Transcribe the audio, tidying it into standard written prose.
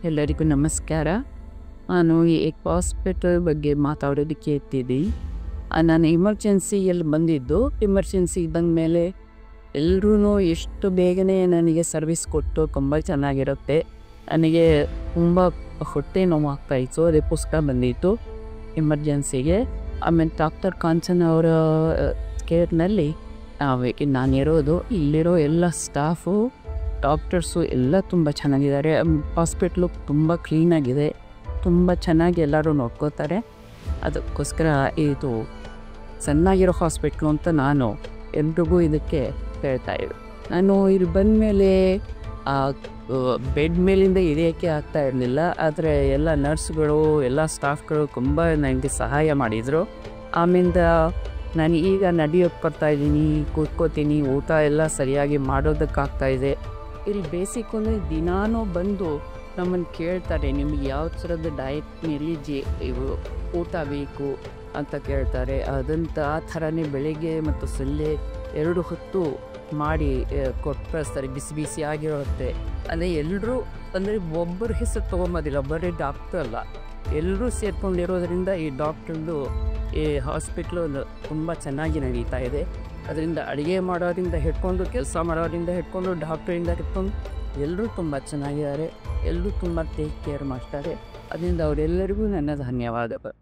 ಎಲ್ಲರಿಗೂ ನಮಸ್ಕಾರ. ನಾನು ಈ ಹಾಸ್ಪಿಟಲ್ ಬಗ್ಗೆ ಮಾತಾಡೋದಕ್ಕೆ ಎತ್ತಿದ್ದೀನಿ. ನಾನು ಎಮರ್ಜೆನ್ಸಿಯಲ್ಲಿ ಬಂದಿದ್ದು. ಎಮರ್ಜೆನ್ಸಿ ಬಂದ ಮೇಲೆ ಎಲ್ಲರೂ ಎಷ್ಟು ಬೇಗನೆ ನನಗೆ ಸರ್ವಿಸ್ ಕೊಟ್ಟು ತುಂಬ ಚೆನ್ನಾಗಿರುತ್ತೆ. ನನಗೆ ತುಂಬ ಹೊಟ್ಟೆ ನೋವು ಆಗ್ತಾಯಿತ್ತು, ಅದಕ್ಕೋಸ್ಕರ ಬಂದಿತ್ತು ಎಮರ್ಜೆನ್ಸಿಗೆ. ಆಮೇಲೆ ಡಾಕ್ಟರ್ ಕಾಂಚನ ಅವರ ಕೇರ್ನಲ್ಲಿ ನಾನಿರೋದು. ಇಲ್ಲಿರೋ ಎಲ್ಲ ಸ್ಟಾಫು, ಡಾಕ್ಟರ್ಸು ಎಲ್ಲ ತುಂಬ ಚೆನ್ನಾಗಿದ್ದಾರೆ. ಹಾಸ್ಪಿಟ್ಲು ತುಂಬ ಕ್ಲೀನಾಗಿದೆ, ತುಂಬ ಚೆನ್ನಾಗಿ ಎಲ್ಲರೂ ನೋಡ್ಕೋತಾರೆ. ಅದಕ್ಕೋಸ್ಕರ ಇದು ಚೆನ್ನಾಗಿರೋ ಹಾಸ್ಪಿಟ್ಲು ಅಂತ ನಾನು ಎಲ್ರಿಗೂ ಇದಕ್ಕೆ ಹೇಳ್ತಾಯಿದ್ದೆ. ನಾನು ಇಲ್ಲಿ ಬಂದ ಮೇಲೆ ಬೆಡ್ ಮೇಲಿಂದ ಇಳಿಯೋಕ್ಕೆ ಆಗ್ತಾ ಇರಲಿಲ್ಲ. ಆದರೆ ಎಲ್ಲ ನರ್ಸ್ಗಳು, ಎಲ್ಲ ಸ್ಟಾಫ್ಗಳು ತುಂಬ ನನಗೆ ಸಹಾಯ ಮಾಡಿದರು. ಆಮೇಲೆ ನಾನು ಈಗ ನಡೆಯೋಕ್ಕೆ ಬರ್ತಾಯಿದ್ದೀನಿ, ಕೂತ್ಕೋತೀನಿ, ಊಟ ಎಲ್ಲ ಸರಿಯಾಗಿ ಮಾಡೋದಕ್ಕಾಗ್ತಾಯಿದೆ. ಇಲ್ಲಿ ಬೇಸಿಕಲಿ ದಿನಾನೂ ಬಂದು ನಮ್ಮನ್ನು ಕೇಳ್ತಾರೆ, ನಿಮಗೆ ಯಾವ ಥರದ ಡಯಟ್ನಲ್ಲಿ ಊಟ ಬೇಕು ಅಂತ ಕೇಳ್ತಾರೆ. ಅದಂತ ಆ ಥರನೇ ಬೆಳಗ್ಗೆ ಮತ್ತು ಸಂಜೆ 2 ಹೊತ್ತು ಮಾಡಿ ಕೊಟ್ಟು ಕಳಿಸ್ತಾರೆ, ಬಿಸಿ ಬಿಸಿ ಆಗಿರುತ್ತೆ. ಅದೇ ಎಲ್ಲರೂ ಅಂದರೆ ಒಬ್ಬರ ಹೆಸರು ತೊಗೊಂಬೋದಿಲ್ಲ, ಬರೀ ಡಾಕ್ಟರ್ ಅಲ್ಲ, ಎಲ್ಲರೂ ಸೇರ್ಕೊಂಡಿರೋದ್ರಿಂದ ಈ ಡಾಕ್ಟ್ರದ್ದು ಈ ಹಾಸ್ಪಿಟ್ಲು ತುಂಬ ಚೆನ್ನಾಗಿ ನಡೀತಾ ಇದೆ. ಅದರಿಂದ ಅಡುಗೆ ಮಾಡೋರಿಂದ ಹಿಡ್ಕೊಂಡು, ಕೆಲಸ ಮಾಡೋರಿಂದ ಹಿಡ್ಕೊಂಡು, ಡಾಕ್ಟ್ರಿಂದ ಹಿಡ್ಕೊಂಡು ಎಲ್ಲರೂ ತುಂಬ ಚೆನ್ನಾಗಿದ್ದಾರೆ. ಎಲ್ಲರೂ ತುಂಬ ಟೇಕ್ ಕೇರ್ ಮಾಡ್ತಾರೆ. ಅದರಿಂದ ಅವರೆಲ್ಲರಿಗೂ ನನ್ನ ಧನ್ಯವಾದಗಳು.